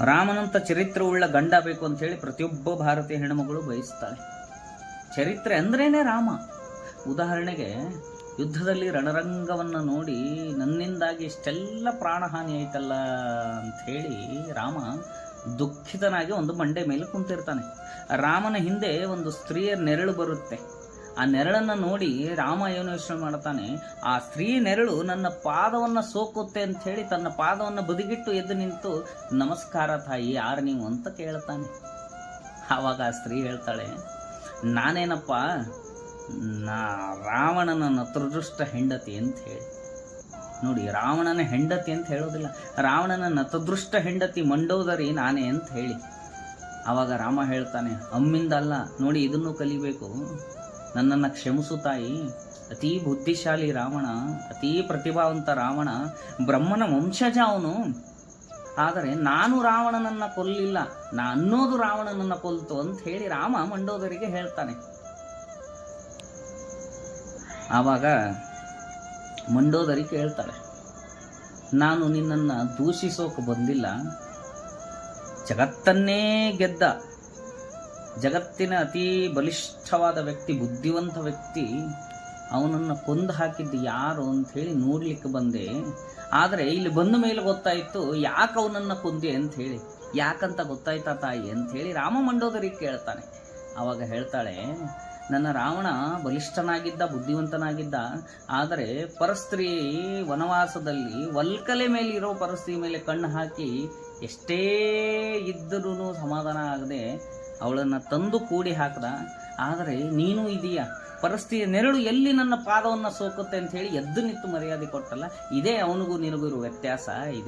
ರಾಮನಂತ ಚರಿತ್ರೆ ಗಂಡ ಬೇಕು ಅಂತ ಹೇಳಿ ಪ್ರತಿಯೊಬ್ಬ ಭಾರತೀಯ ಹೆಣ್ಣುಮಗಳು ಬಯಸ್ತಾಳೆ. ಚರಿತ್ರೆ ಅಂದ್ರೇನೆ ರಾಮ. ಉದಾಹರಣೆಗೆ ಯುದ್ಧದಲ್ಲಿ ರಣರಂಗವನ್ನು ನೋಡಿ ನನ್ನಿಂದಾಗಿ ಇಷ್ಟೆಲ್ಲ ಪ್ರಾಣಹಾನಿ ಆಯ್ತಲ್ಲ ಅಂಥೇಳಿ ರಾಮ ದುಃಖಿತನಾಗಿ ಒಂದು ಬಂಡೆ ಮೇಲೆ ಕುಂತಿರ್ತಾನೆ. ರಾಮನ ಹಿಂದೆ ಒಂದು ಸ್ತ್ರೀಯ ನೆರಳು ಬರುತ್ತೆ. ಆ ನೆರಳನ್ನು ನೋಡಿ ರಾಮ ಏನು ಯೋಚನೆ ಮಾಡ್ತಾನೆ, ಆ ಸ್ತ್ರೀ ನೆರಳು ನನ್ನ ಪಾದವನ್ನು ಸೋಕುತ್ತೆ ಅಂತ ಹೇಳಿ ತನ್ನ ಪಾದವನ್ನು ಬದಿಗಿಟ್ಟು ಎದ್ದು ನಿಂತು, ನಮಸ್ಕಾರ ತಾಯಿ, ಯಾರು ನೀವು ಅಂತ ಕೇಳ್ತಾನೆ. ಆವಾಗ ಆ ಸ್ತ್ರೀ ಹೇಳ್ತಾಳೆ, ನಾನೇನಪ್ಪ, ರಾವಣನ ನತದೃಷ್ಟ ಹೆಂಡತಿ ಅಂತ ಹೇಳಿ. ನೋಡಿ, ರಾವಣನ ಹೆಂಡತಿ ಅಂತ ಹೇಳೋದಿಲ್ಲ, ರಾವಣನ ನತದೃಷ್ಟ ಹೆಂಡತಿ ಮಂಡೋದರಿ ನಾನೇ ಅಂತ ಹೇಳಿ. ಆವಾಗ ರಾಮ ಹೇಳ್ತಾನೆ, ಅಮ್ಮಿಂದ ಅಲ್ಲ, ನೋಡಿ ಇದನ್ನು ಕಲಿಬೇಕು, ನನ್ನನ್ನು ಕ್ಷಮಿಸು ತಾಯಿ. ಅತೀ ಬುದ್ಧಿಶಾಲಿ ರಾವಣ, ಅತೀ ಪ್ರತಿಭಾವಂತ ರಾವಣ, ಬ್ರಹ್ಮನ ವಂಶಜ ಅವನು. ಆದರೆ ನಾನು ರಾವಣನನ್ನು ಕೊಲ್ಲಿಲ್ಲ, ಅನ್ನೋದು ರಾವಣನನ್ನು ಕೊಲ್ತು ಅಂತ ಹೇಳಿ ರಾಮ ಮಂಡೋದರಿಗೆ ಹೇಳ್ತಾನೆ. ಆವಾಗ ಮಂಡೋದರಿ ಕೇಳ್ತಾಳೆ, ನಾನು ನಿನ್ನನ್ನು ದೂಷಿಸೋಕೆ ಬಂದಿಲ್ಲ, ಜಗತ್ತನ್ನೇ ಗೆದ್ದ, ಜಗತ್ತಿನ ಅತೀ ಬಲಿಷ್ಠವಾದ ವ್ಯಕ್ತಿ, ಬುದ್ಧಿವಂತ ವ್ಯಕ್ತಿ, ಅವನನ್ನು ಕೊಂದು ಹಾಕಿದ್ದು ಯಾರು ಅಂತ ಹೇಳಿ ನೋಡ್ಲಿಕ್ಕೆ ಬಂದೆ. ಆದರೆ ಇಲ್ಲಿ ಬಂದ ಮೇಲೆ ಗೊತ್ತಾಯಿತು ಯಾಕೆ ಅವನನ್ನು ಕೊಂದೆ ಅಂತ ಹೇಳಿ. ಯಾಕಂತ ಗೊತ್ತಾಯ್ತಾ ತಾಯಿ ಅಂತ ಹೇಳಿ ರಾಮ ಮಂಡೋದರಿಗೆ ಕೇಳ್ತಾನೆ. ಆವಾಗ ಹೇಳ್ತಾಳೆ, ನನ್ನ ರಾವಣ ಬಲಿಷ್ಠನಾಗಿದ್ದ, ಬುದ್ಧಿವಂತನಾಗಿದ್ದ, ಆದರೆ ಪರಸ್ತ್ರೀ ವನವಾಸದಲ್ಲಿ ವಲ್ಕಲೆ ಮೇಲೆ ಇರೋ ಪರಸ್ತ್ರೀ ಮೇಲೆ ಕಣ್ಣು ಹಾಕಿ ಎಷ್ಟೇ ಇದ್ದರೂ ಸಮಾಧಾನ ಆಗದೆ ಅವಳನ್ನು ತಂದು ಕೂಡಿ ಹಾಕದ. ಆದರೆ ನೀನು ಇದೀಯ, ಪರಸ್ತ್ರೀಯ ನೆರಳು ಎಲ್ಲಿ ನನ್ನ ಪಾದವನ್ನು ಸೋಕುತ್ತೆ ಅಂತ ಹೇಳಿ ಎದ್ದು ನಿಂತು ಮರ್ಯಾದೆ ಕೊಟ್ಟಲ್ಲ. ಇದೇ ಅವನಿಗೂ ನಿನಗೂ ಇರೋ ವ್ಯತ್ಯಾಸ ಇದೆ.